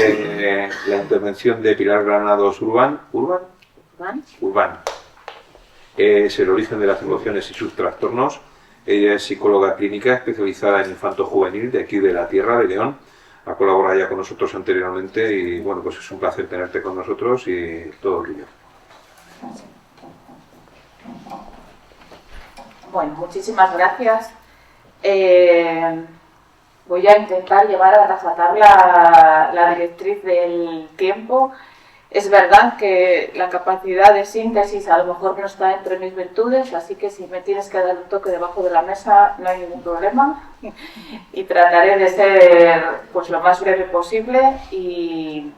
la intervención de Pilar Granados Urbán. Es el origen de las emociones y sus trastornos. Ella es psicóloga clínica especializada en infanto-juvenil de aquí de la Tierra de León. Ha colaborado ya con nosotros anteriormente y bueno, pues es un placer tenerte con nosotros y todo tuyo. Bueno, muchísimas gracias. Voy a intentar llevar a rajatar la directriz del tiempo. Es verdad que la capacidad de síntesis a lo mejor no está entre mis virtudes, así que si me tienes que dar un toque debajo de la mesa no hay ningún problema y trataré de ser pues lo más breve posible. Y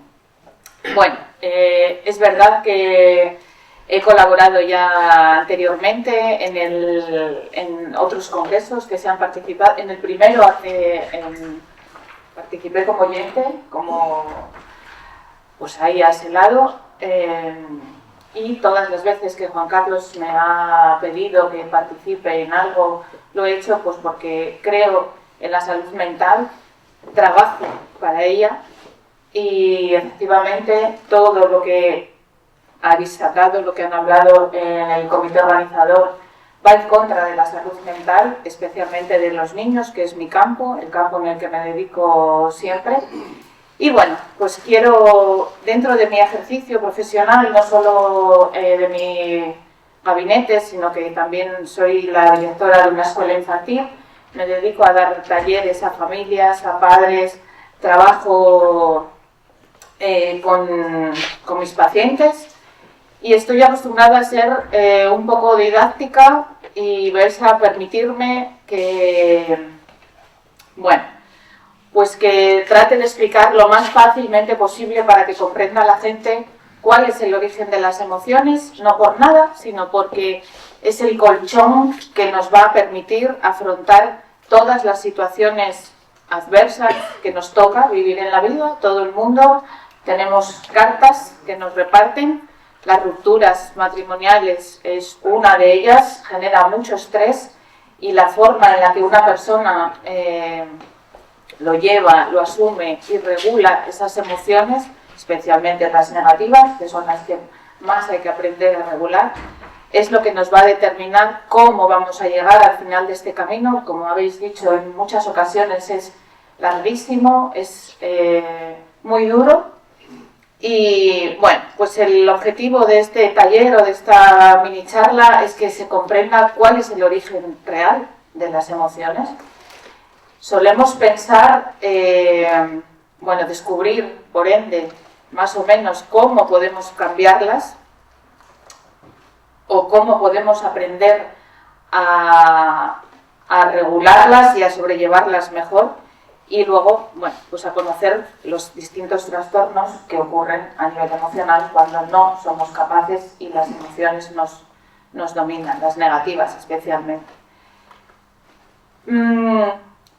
bueno, es verdad que he colaborado ya anteriormente en otros congresos que se han participado. En el primero participé como oyente, pues ahí a ese lado, y todas las veces que Juan Carlos me ha pedido que participe en algo, lo he hecho pues porque creo en la salud mental, trabajo para ella y efectivamente todo lo que habéis sacado, lo que han hablado en el comité organizador, va en contra de la salud mental, especialmente de los niños, que es mi campo, el campo en el que me dedico siempre. Y bueno, pues quiero, dentro de mi ejercicio profesional, no solo de mi gabinete, sino que también soy la directora de una escuela infantil, me dedico a dar talleres a familias, a padres, trabajo con mis pacientes. Y estoy acostumbrada a ser un poco didáctica y vais a permitirme que, bueno, pues que trate de explicar lo más fácilmente posible para que comprenda la gente cuál es el origen de las emociones, no por nada, sino porque es el colchón que nos va a permitir afrontar todas las situaciones adversas que nos toca vivir en la vida. Todo el mundo tenemos cartas que nos reparten. Las rupturas matrimoniales es una de ellas, genera mucho estrés y la forma en la que una persona lo lleva, lo asume y regula esas emociones, especialmente las negativas, que son las que más hay que aprender a regular, es lo que nos va a determinar cómo vamos a llegar al final de este camino. Como habéis dicho en muchas ocasiones, es larguísimo, es muy duro. Y bueno, pues el objetivo de este taller o de esta mini charla es que se comprenda cuál es el origen real de las emociones. Solemos pensar, bueno, descubrir, por ende, más o menos cómo podemos cambiarlas o cómo podemos aprender a regularlas y a sobrellevarlas mejor. Y luego, bueno, pues a conocer los distintos trastornos que ocurren a nivel emocional cuando no somos capaces y las emociones nos dominan, las negativas especialmente.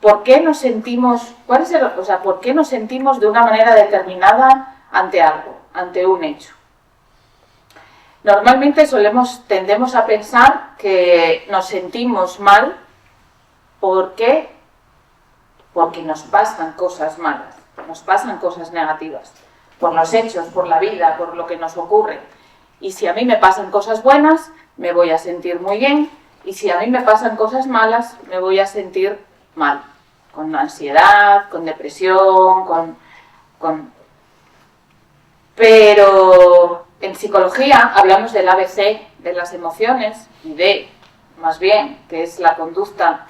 ¿Por qué nos sentimos, por qué nos sentimos de una manera determinada ante algo, ante un hecho? Normalmente tendemos a pensar que nos sentimos mal porque nos pasan cosas malas, nos pasan cosas negativas, por los hechos, por la vida, por lo que nos ocurre. Y si a mí me pasan cosas buenas, me voy a sentir muy bien, y si a mí me pasan cosas malas, me voy a sentir mal, con ansiedad, con depresión, Pero en psicología hablamos del ABC de las emociones, y D, más bien, que es la conducta,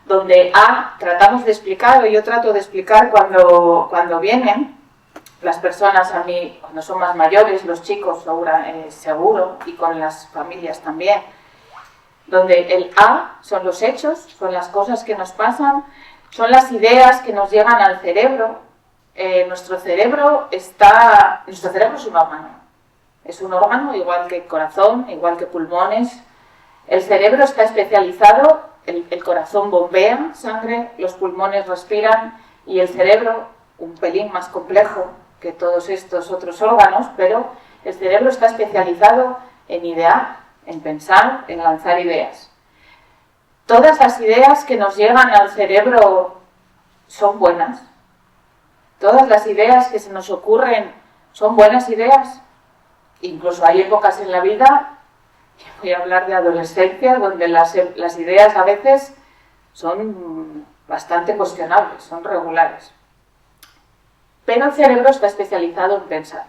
donde A tratamos de explicar, o yo trato de explicar cuando vienen las personas a mí, cuando son más mayores, los chicos seguro, y con las familias también, donde el A son los hechos, son las cosas que nos pasan, son las ideas que nos llegan al cerebro. Nuestro cerebro es un órgano igual que el corazón, igual que pulmones. El cerebro está especializado. El corazón bombea sangre, los pulmones respiran y el cerebro, un pelín más complejo que todos estos otros órganos, pero el cerebro está especializado en idear, en pensar, en lanzar ideas. Todas las ideas que nos llegan al cerebro son buenas. Todas las ideas que se nos ocurren son buenas ideas. Incluso hay épocas en la vida, voy a hablar de adolescencia, donde las ideas a veces son bastante cuestionables, son regulares. Pero el cerebro está especializado en pensar.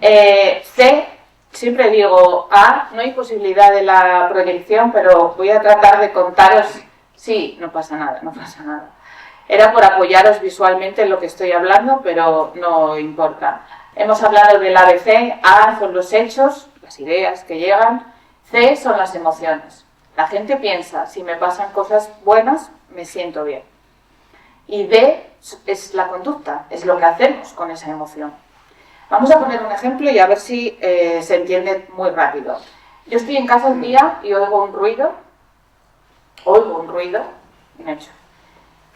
C, siempre digo A, no hay posibilidad de la proyección, pero voy a tratar de contaros. Sí, no pasa nada, no pasa nada. Era por apoyaros visualmente en lo que estoy hablando, pero no importa. Hemos hablado del ABC, A son los hechos, las ideas que llegan, C son las emociones. La gente piensa, si me pasan cosas buenas, me siento bien. Y D es la conducta, es lo que hacemos con esa emoción. Vamos a poner un ejemplo y a ver si se entiende muy rápido. Yo estoy en casa un día y oigo un ruido, bien hecho.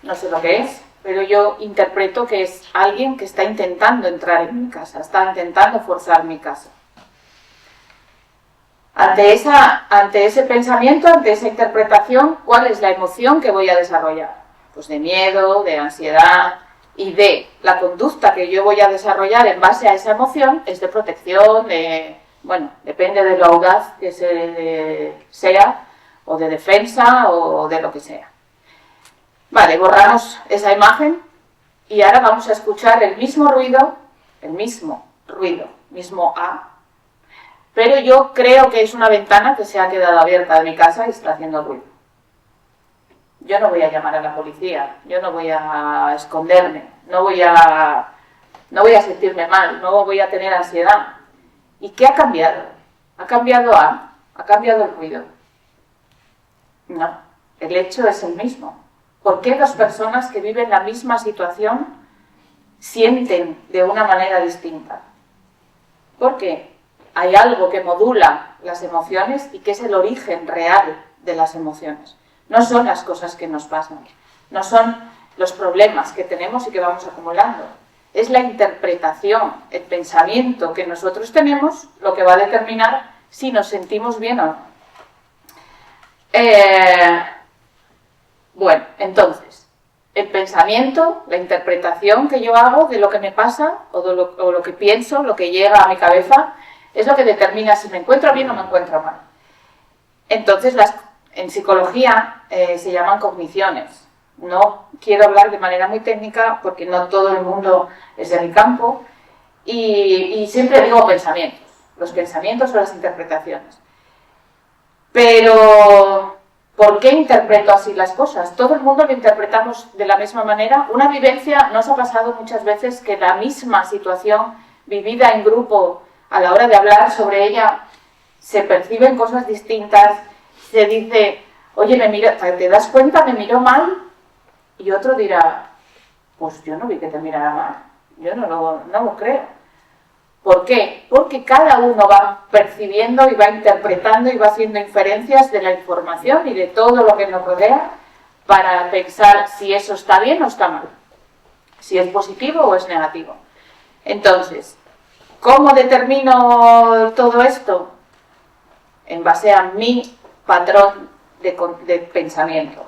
No sé lo que es, pero yo interpreto que es alguien que está intentando entrar en mi casa, está intentando forzar mi casa. Ante ese pensamiento, ante esa interpretación, ¿cuál es la emoción que voy a desarrollar? Pues de miedo, de ansiedad, y de la conducta que yo voy a desarrollar en base a esa emoción es de protección, bueno, depende de lo audaz que sea, o de defensa, o de lo que sea. Vale, borramos esa imagen y ahora vamos a escuchar el mismo ruido, mismo A, pero yo creo que es una ventana que se ha quedado abierta de mi casa y está haciendo ruido. Yo no voy a llamar a la policía, yo no voy a esconderme, no voy a sentirme mal, no voy a tener ansiedad. ¿Y qué ha cambiado? ¿Ha cambiado A? ¿Ha cambiado el ruido? No, el hecho es el mismo. ¿Por qué dos personas que viven la misma situación sienten de una manera distinta? Porque hay algo que modula las emociones y que es el origen real de las emociones. No son las cosas que nos pasan, no son los problemas que tenemos y que vamos acumulando. Es la interpretación, el pensamiento que nosotros tenemos lo que va a determinar si nos sentimos bien o no. Bueno, entonces, el pensamiento, la interpretación que yo hago de lo que me pasa o lo que pienso, lo que llega a mi cabeza, es lo que determina si me encuentro bien o me encuentro mal. Entonces, en psicología se llaman cogniciones. No quiero hablar de manera muy técnica porque no todo el mundo es de mi campo y siempre digo pensamientos, los pensamientos o las interpretaciones. Pero, ¿por qué interpreto así las cosas? Todo el mundo lo interpretamos de la misma manera. Una vivencia, ¿nos ha pasado muchas veces que la misma situación vivida en grupo, a la hora de hablar sobre ella, se perciben cosas distintas? Se dice, oye, ¿te das cuenta? Me miró mal. Y otro dirá, pues yo no vi que te mirara mal. Yo no lo creo. ¿Por qué? Porque cada uno va percibiendo y va interpretando y va haciendo inferencias de la información y de todo lo que nos rodea para pensar si eso está bien o está mal. Si es positivo o es negativo. Entonces, ¿cómo determino todo esto? En base a mi patrón de pensamiento.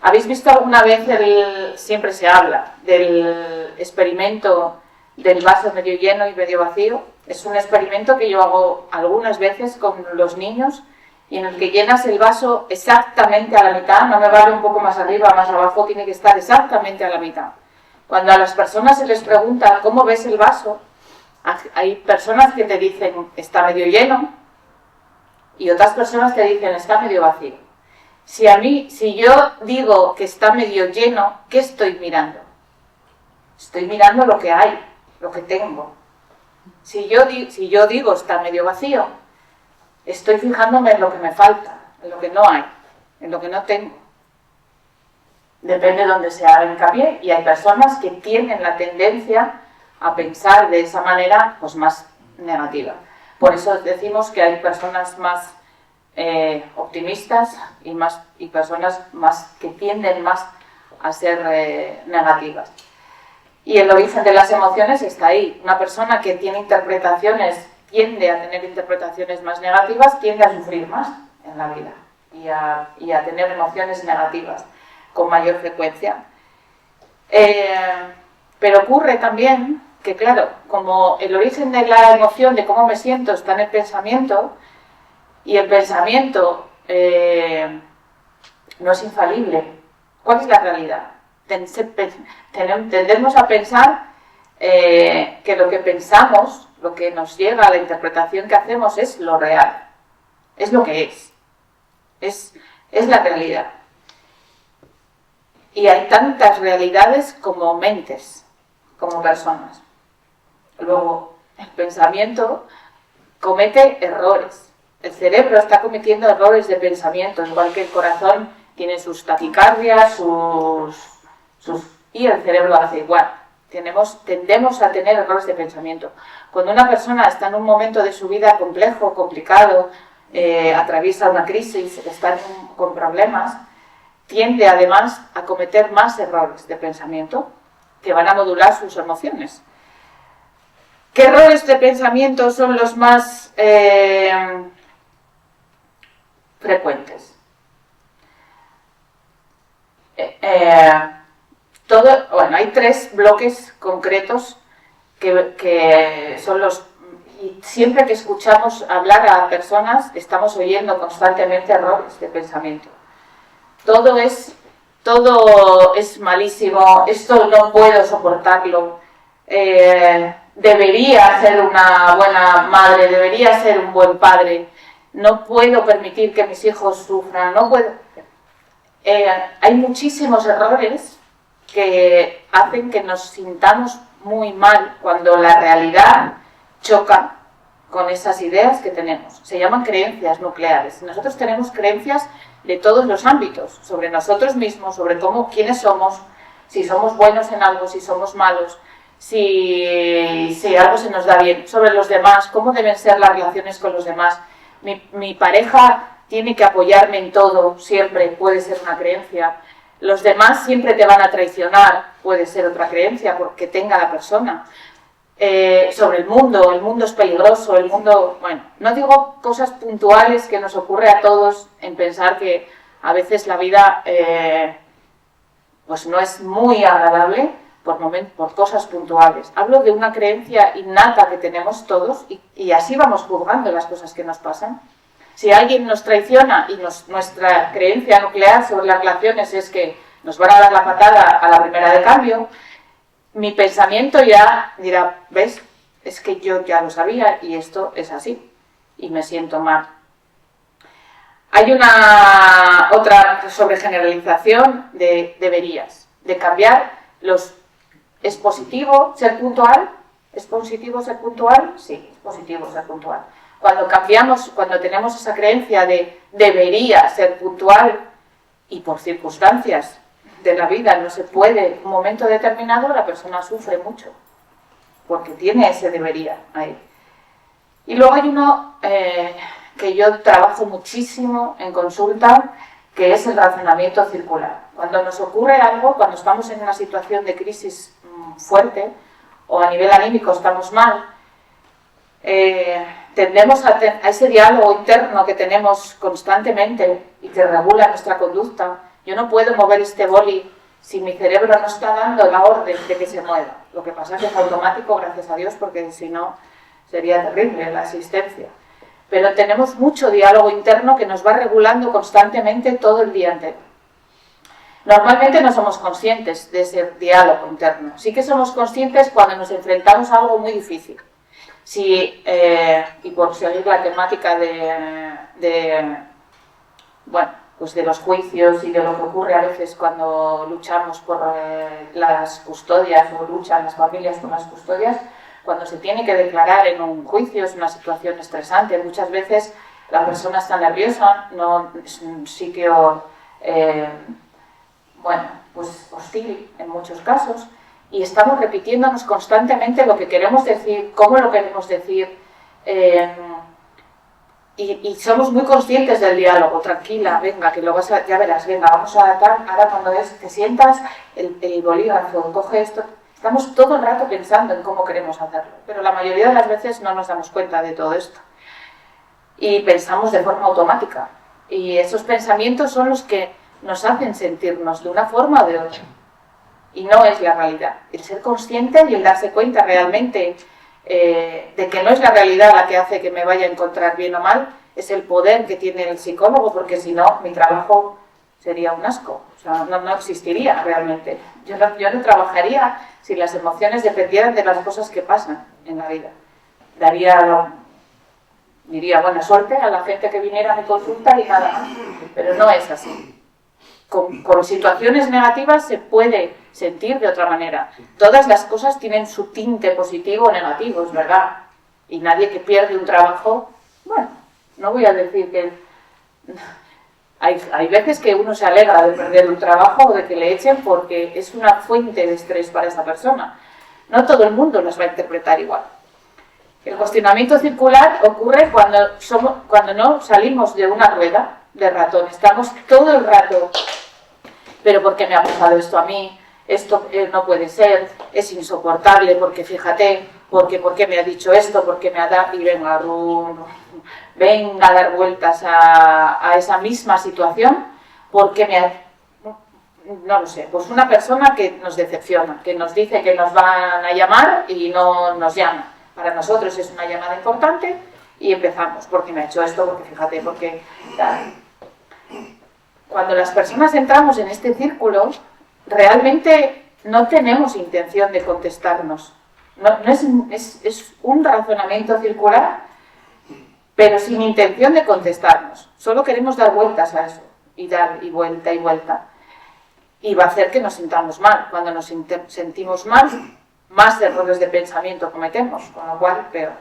¿Habéis visto alguna vez, siempre se habla, del experimento del vaso medio lleno y medio vacío? Es un experimento que yo hago algunas veces con los niños y en el que llenas el vaso exactamente a la mitad, no me vale un poco más arriba, más abajo, tiene que estar exactamente a la mitad. Cuando a las personas se les pregunta ¿cómo ves el vaso? Hay personas que te dicen está medio lleno y otras personas te dicen está medio vacío. Si yo digo que está medio lleno, ¿qué estoy mirando? Estoy mirando lo que hay, lo que tengo. Si yo digo está medio vacío, estoy fijándome en lo que me falta, en lo que no hay, en lo que no tengo. Depende de dónde se haga hincapié, y hay personas que tienen la tendencia a pensar de esa manera pues más negativa. Por eso decimos que hay personas más optimistas y personas más que tienden más a ser negativas. Y el origen de las emociones está ahí. Una persona que tiene tiende a tener interpretaciones más negativas, tiende a sufrir más en la vida y a tener emociones negativas con mayor frecuencia. Pero ocurre también que, claro, como el origen de la emoción, de cómo me siento, está en el pensamiento, y el pensamiento no es infalible. ¿Cuál es la realidad? Tendemos a pensar que lo que pensamos, lo que nos llega a la interpretación que hacemos es lo real, es lo que es la realidad. Y hay tantas realidades como mentes, como personas. Luego, el pensamiento comete errores. El cerebro está cometiendo errores de pensamiento, igual que el corazón tiene sus taquicardias, y el cerebro hace igual. Tendemos a tener errores de pensamiento. Cuando una persona está en un momento de su vida complejo, complicado, atraviesa una crisis, está con problemas, tiende además a cometer más errores de pensamiento que van a modular sus emociones. ¿Qué errores de pensamiento son los más frecuentes? Hay 3 bloques concretos que son los... Y siempre que escuchamos hablar a personas, estamos oyendo constantemente errores de pensamiento. Todo es malísimo, esto no puedo soportarlo, debería ser una buena madre, debería ser un buen padre, no puedo permitir que mis hijos sufran, no puedo... hay muchísimos errores que hacen que nos sintamos muy mal cuando la realidad choca con esas ideas que tenemos. Se llaman creencias nucleares. Nosotros tenemos creencias de todos los ámbitos, sobre nosotros mismos, sobre quiénes somos, si somos buenos en algo, si somos malos, si algo se nos da bien, sobre los demás, cómo deben ser las relaciones con los demás. Mi pareja tiene que apoyarme en todo, siempre, puede ser una creencia. Los demás siempre te van a traicionar, puede ser otra creencia, porque tenga la persona. Sobre el mundo es peligroso, el mundo... Bueno, no digo cosas puntuales que nos ocurre a todos en pensar que a veces la vida pues no es muy agradable por cosas puntuales. Hablo de una creencia innata que tenemos todos y así vamos juzgando las cosas que nos pasan. Si alguien nos traiciona y nuestra creencia nuclear sobre las relaciones es que nos van a dar la patada a la primera de cambio, mi pensamiento ya dirá, ¿ves? Es que yo ya lo sabía y esto es así y me siento mal. Hay otra sobregeneralización de deberías, de cambiar los... ¿Es positivo ser puntual? ¿Es positivo ser puntual? Sí, es positivo ser puntual. Cuando tenemos esa creencia de debería ser puntual y por circunstancias de la vida no se puede, en un momento determinado la persona sufre mucho, porque tiene ese debería ahí. Y luego hay uno que yo trabajo muchísimo en consulta, que es el razonamiento circular. Cuando nos ocurre algo, cuando estamos en una situación de crisis fuerte, o a nivel anímico estamos mal, tendemos a ese diálogo interno que tenemos constantemente y que regula nuestra conducta. Yo no puedo mover este boli si mi cerebro no está dando la orden de que se mueva. Lo que pasa es que es automático, gracias a Dios, porque si no sería terrible la asistencia. Pero tenemos mucho diálogo interno que nos va regulando constantemente todo el día entero. Normalmente no somos conscientes de ese diálogo interno. Sí que somos conscientes cuando nos enfrentamos a algo muy difícil. Y por seguir la temática pues de los juicios y de lo que ocurre a veces cuando luchamos por las custodias o luchan las familias por las custodias, cuando se tiene que declarar en un juicio es una situación estresante. Muchas veces la persona está nerviosa, no es un sitio pues hostil en muchos casos, y estamos repitiéndonos constantemente lo que queremos decir, cómo lo queremos decir, y somos muy conscientes del diálogo. Tranquila, venga, que lo ya verás, venga, vamos a dar, ahora cuando te sientas el bolígrafo, coge esto. Estamos todo el rato pensando en cómo queremos hacerlo, pero la mayoría de las veces no nos damos cuenta de todo esto. Y pensamos de forma automática. Y esos pensamientos son los que nos hacen sentirnos de una forma o de otra. y no es la realidad. El ser consciente y el darse cuenta realmente de que no es la realidad la que hace que me vaya a encontrar bien o mal, es el poder que tiene el psicólogo, porque si no, mi trabajo sería un asco, o sea, no existiría realmente. Yo no trabajaría si las emociones dependieran de las cosas que pasan en la vida. Diría buena suerte a la gente que viniera a mi consulta y nada más, pero no es así. Con situaciones negativas se puede sentir de otra manera. Todas las cosas tienen su tinte positivo o negativo, es verdad. Y nadie que pierde un trabajo, bueno, no voy a decir que... Hay veces que uno se alegra de perder un trabajo o de que le echen porque es una fuente de estrés para esa persona. No todo el mundo nos va a interpretar igual. El cuestionamiento circular ocurre cuando no salimos de una rueda de ratón. Estamos todo el rato, pero ¿por qué me ha pasado esto a mí? Esto no puede ser, es insoportable, porque fíjate, ¿por qué me ha dicho esto? ¿Por qué me ha dado? Y venga a dar vueltas a esa misma situación, porque no lo sé, pues una persona que nos decepciona, que nos dice que nos van a llamar y no nos llama. Para nosotros es una llamada importante y empezamos, porque me ha hecho esto, porque fíjate, porque tal. Cuando las personas entramos en este círculo, realmente no tenemos intención de contestarnos. Es un razonamiento circular, pero sin intención de contestarnos. Solo queremos dar vueltas a eso, y dar y vuelta y vuelta. Y va a hacer que nos sintamos mal. Cuando nos sentimos mal, más errores de pensamiento cometemos, con lo cual peor.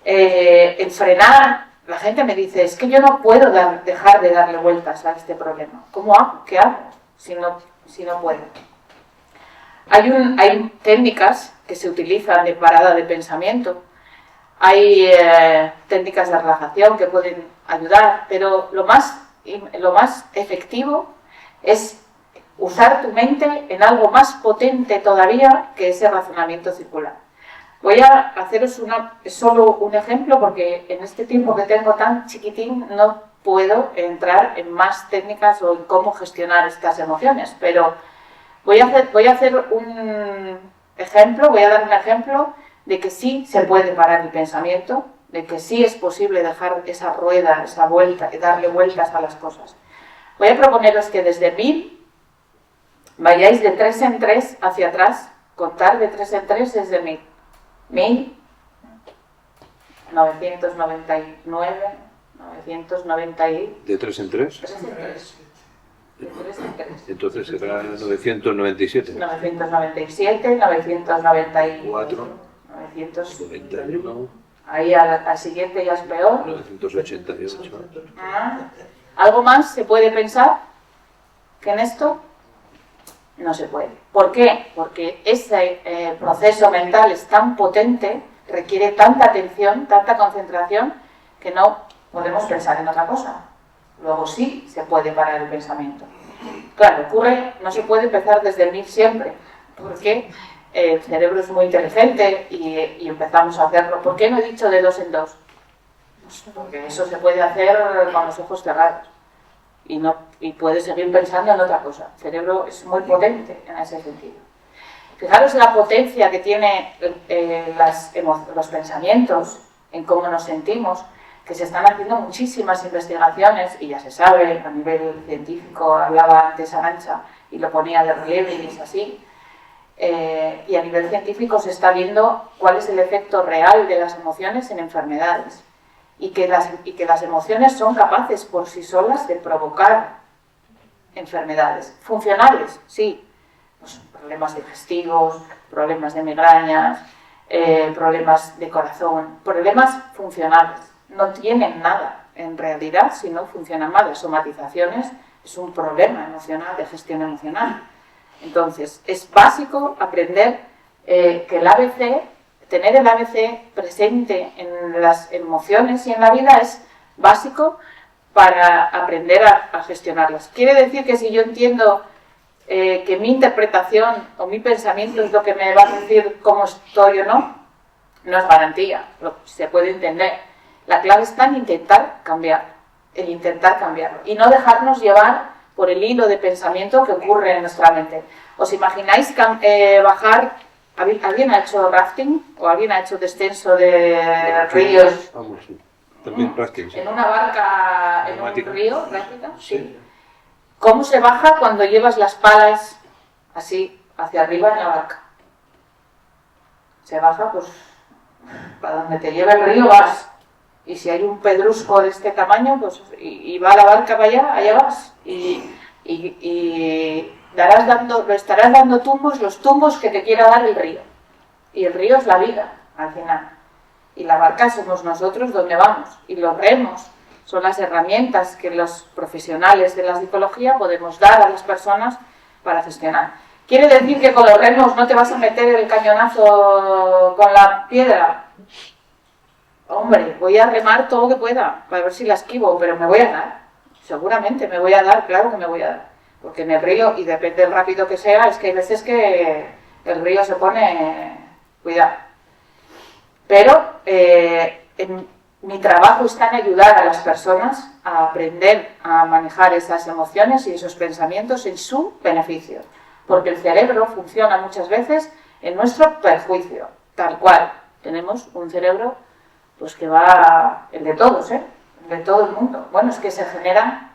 En frenar, la gente me dice, es que yo no puedo dejar de darle vueltas a este problema. ¿Cómo hago? ¿Qué hago si no puedo? Hay técnicas que se utilizan de parada de pensamiento. Hay técnicas de relajación que pueden ayudar, pero lo más efectivo es usar tu mente en algo más potente todavía que ese razonamiento circular. Voy a haceros solo un ejemplo porque en este tiempo que tengo tan chiquitín no puedo entrar en más técnicas o en cómo gestionar estas emociones, pero voy a dar un ejemplo de que sí se puede parar el pensamiento, de que sí es posible dejar esa rueda, esa vuelta y darle vueltas a las cosas. Voy a proponeros que desde 1000 vayáis de 3 en 3 hacia atrás. Contar de 3 en 3 es de 1000. 1999, 990 ¿De 3 en 3? 3 en 3. De 3 en 3. Entonces será 997. 997, 994, 991. Ahí al siguiente ya es peor. 988. ¿Algo más se puede pensar que en esto? No se puede. ¿Por qué? Porque ese proceso mental es tan potente, requiere tanta atención, tanta concentración, que no podemos pensar en otra cosa. Luego sí se puede parar el pensamiento. Claro, no se puede empezar desde el 1000 siempre, porque el cerebro es muy inteligente y empezamos a hacerlo. ¿Por qué no he dicho de 2 en 2? Porque eso se puede hacer con los ojos cerrados. Y puede seguir pensando en otra cosa. El cerebro es muy potente en ese sentido. Fijaros la potencia que tiene los pensamientos, en cómo nos sentimos, que se están haciendo muchísimas investigaciones y ya se sabe, a nivel científico, hablaba antes Arantxa y lo ponía de relieve y es así, y a nivel científico se está viendo cuál es el efecto real de las emociones en enfermedades. Y que las emociones son capaces por sí solas de provocar enfermedades funcionales, sí, pues problemas digestivos, problemas de migrañas, problemas de corazón, problemas funcionales. No tienen nada en realidad si no funcionan mal. Las somatizaciones es un problema emocional, de gestión emocional. Entonces, es básico aprender que el ABC, tener el ABC presente en las emociones y en la vida es básico para aprender a gestionarlas. Quiere decir que si yo entiendo que mi interpretación o mi pensamiento es lo que me va a decir cómo estoy o no, no es garantía, se puede entender. La clave está en intentar cambiarlo y no dejarnos llevar por el hilo de pensamiento que ocurre en nuestra mente. ¿Os imagináis bajar? ¿Alguien ha hecho rafting o alguien ha hecho descenso de ríos? Vamos, sí. También rafting, sí. En una barca, en un Neumática. río, práctica, sí. ¿Cómo se baja cuando llevas las palas así hacia arriba en la barca? Se baja, pues, para donde te lleva el río vas. Y si hay un pedrusco de este tamaño, pues, y va la barca para allá vas. Y le estarás dando tumbos, los tumbos que te quiera dar el río. Y el río es la vida, al final. Y la barca somos nosotros donde vamos. Y los remos son las herramientas que los profesionales de la psicología podemos dar a las personas para gestionar. ¿Quiere decir que con los remos no te vas a meter el cañonazo con la piedra? Hombre, voy a remar todo lo que pueda para ver si la esquivo, pero me voy a dar. Seguramente me voy a dar, claro que me voy a dar. Porque en el río, y depende del rápido que sea, es que hay veces que el río se pone... Cuidado. Pero mi trabajo está en ayudar a las personas a aprender a manejar esas emociones y esos pensamientos en su beneficio. Porque el cerebro funciona muchas veces en nuestro perjuicio. Tal cual. Tenemos un cerebro pues que va... el de todos, el de todo el mundo. Bueno, es que se generan...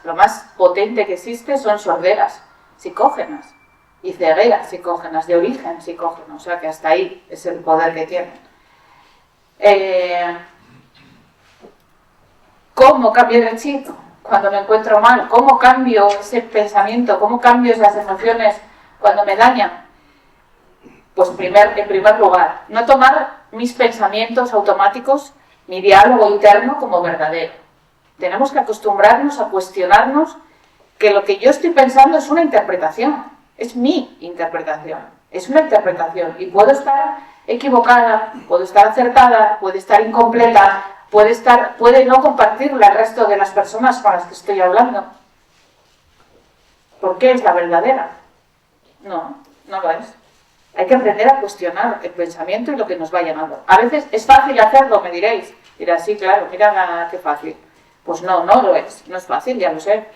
Lo más potente que existe son sorderas psicógenas y cegueras psicógenas, de origen psicógeno, o sea que hasta ahí es el poder que tienen. ¿Cómo cambio el chip cuando me encuentro mal? ¿Cómo cambio ese pensamiento? ¿Cómo cambio esas emociones cuando me dañan? Pues en primer lugar, no tomar mis pensamientos automáticos, mi diálogo interno como verdadero. Tenemos que acostumbrarnos a cuestionarnos que lo que yo estoy pensando es una interpretación, es mi interpretación, es una interpretación y puedo estar equivocada, puedo estar acertada, puede estar incompleta, puede no compartirla al resto de las personas con las que estoy hablando. ¿Por qué es la verdadera? No, no lo es. Hay que aprender a cuestionar el pensamiento y lo que nos va llamando. A veces es fácil hacerlo, me diréis. Dirás, sí, claro, mira qué fácil. Pues no, no lo es. No es fácil, ya lo sé.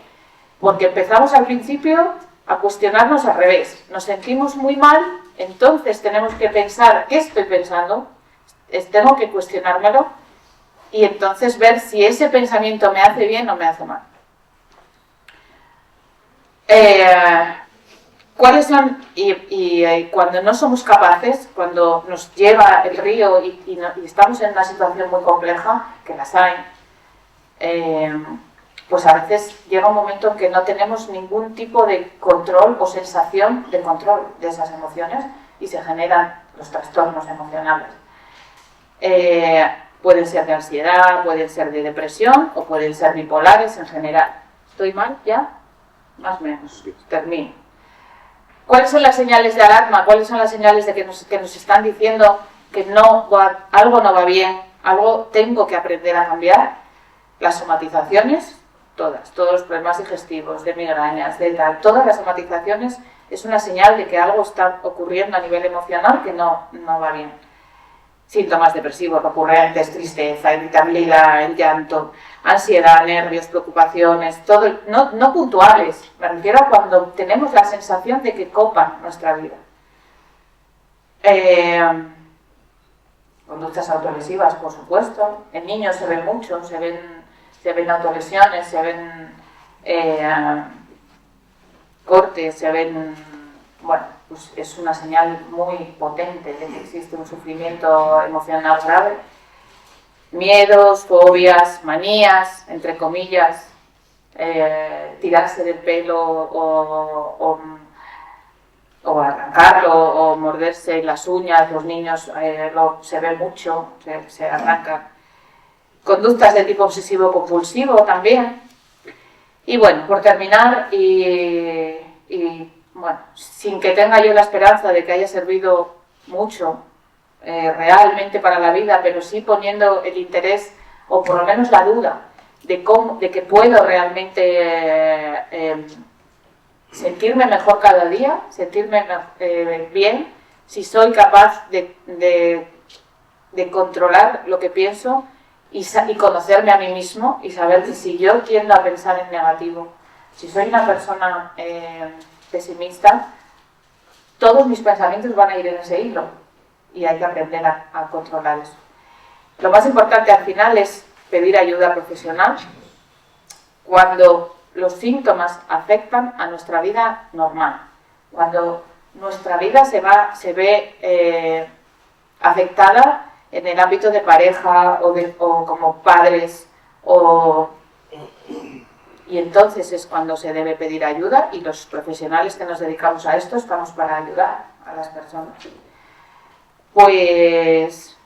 Porque empezamos al principio a cuestionarnos al revés. Nos sentimos muy mal, entonces tenemos que pensar qué estoy pensando, tengo que cuestionármelo y entonces ver si ese pensamiento me hace bien o me hace mal. ¿Cuáles son? Y cuando no somos capaces, cuando nos lleva el río y estamos en una situación muy compleja, que las hay, pues a veces llega un momento en que no tenemos ningún tipo de control o sensación de control de esas emociones y se generan los trastornos emocionales. Pueden ser de ansiedad, pueden ser de depresión o pueden ser bipolares en general. ¿Estoy mal ya? Más o menos. Termino. ¿Cuáles son las señales de alarma? ¿Cuáles son las señales de que nos están diciendo que algo no va bien, algo tengo que aprender a cambiar? Las somatizaciones, todos los problemas digestivos, de migrañas, de tal, todas las somatizaciones es una señal de que algo está ocurriendo a nivel emocional que no va bien. Síntomas depresivos recurrentes, tristeza, irritabilidad, el llanto, ansiedad, nervios, preocupaciones, todo, no puntuales, me refiero a cuando tenemos la sensación de que copan nuestra vida. Conductas autolesivas, por supuesto, en niños se ven mucho, se ven autolesiones, se ven cortes, se ven... Bueno, pues es una señal muy potente de que existe un sufrimiento emocional grave. Miedos, fobias, manías, entre comillas, tirarse del pelo o arrancarlo o morderse las uñas, los niños se ve mucho, se arrancan. Conductas de tipo obsesivo-compulsivo también. Y bueno, por terminar, bueno, sin que tenga yo la esperanza de que haya servido mucho realmente para la vida, pero sí poniendo el interés o por lo menos la duda de que puedo realmente sentirme mejor cada día, sentirme bien, si soy capaz de controlar lo que pienso y conocerme a mí mismo y saber que si yo tiendo a pensar en negativo, si soy una persona pesimista, todos mis pensamientos van a ir en ese hilo y hay que aprender a controlar eso. Lo más importante al final es pedir ayuda profesional cuando los síntomas afectan a nuestra vida normal, cuando nuestra vida se ve afectada en el ámbito de pareja o como padres, y entonces es cuando se debe pedir ayuda, y los profesionales que nos dedicamos a esto estamos para ayudar a las personas. Pues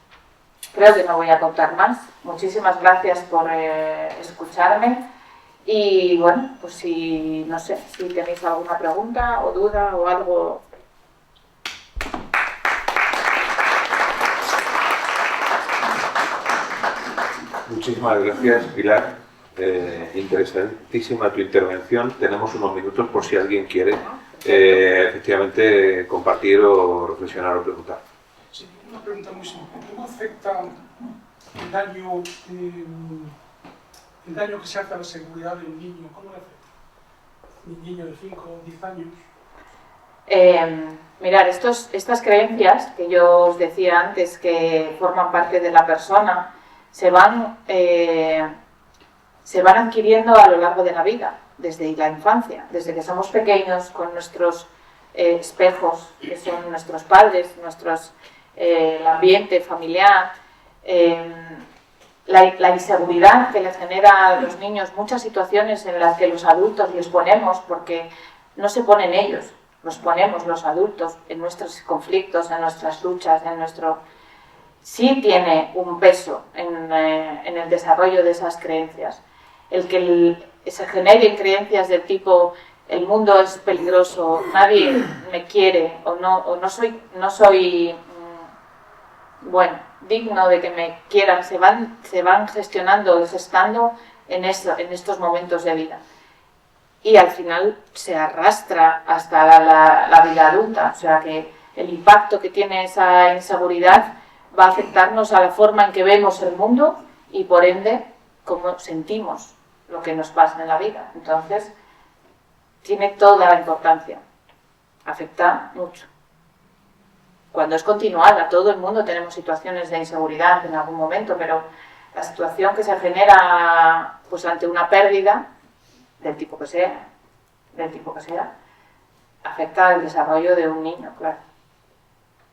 creo que no voy a contar más. Muchísimas gracias por escucharme. Y bueno, pues si, no sé, si tenéis alguna pregunta o duda o algo. Muchísimas gracias, Pilar. Interesantísima tu intervención. Tenemos unos minutos por si alguien quiere efectivamente compartir o reflexionar o preguntar. Sí, una pregunta muy simple. ¿Cómo afecta el daño que se hace a la seguridad de un niño? ¿Cómo le afecta? Un niño de 5 o 10 años. Mirad, estas creencias que yo os decía antes, que forman parte de la persona, se van adquiriendo a lo largo de la vida, desde la infancia, desde que somos pequeños, con nuestros espejos, que son nuestros padres, el ambiente familiar, la inseguridad que les genera a los niños, muchas situaciones en las que los adultos les ponemos, porque no se ponen ellos, los ponemos los adultos en nuestros conflictos, en nuestras luchas, sí tiene un peso en el desarrollo de esas creencias. El que se generen creencias del tipo el mundo es peligroso, nadie me quiere o no soy bueno, digno de que me quieran, se van gestionando, gestando en estos momentos de vida. Y al final se arrastra hasta la vida adulta, o sea que el impacto que tiene esa inseguridad va a afectarnos a la forma en que vemos el mundo y por ende cómo sentimos lo que nos pasa en la vida. Entonces tiene toda la importancia, afecta mucho. Cuando es continuada, todo el mundo tenemos situaciones de inseguridad en algún momento, pero la situación que se genera pues ante una pérdida, del tipo que sea, afecta al desarrollo de un niño, claro.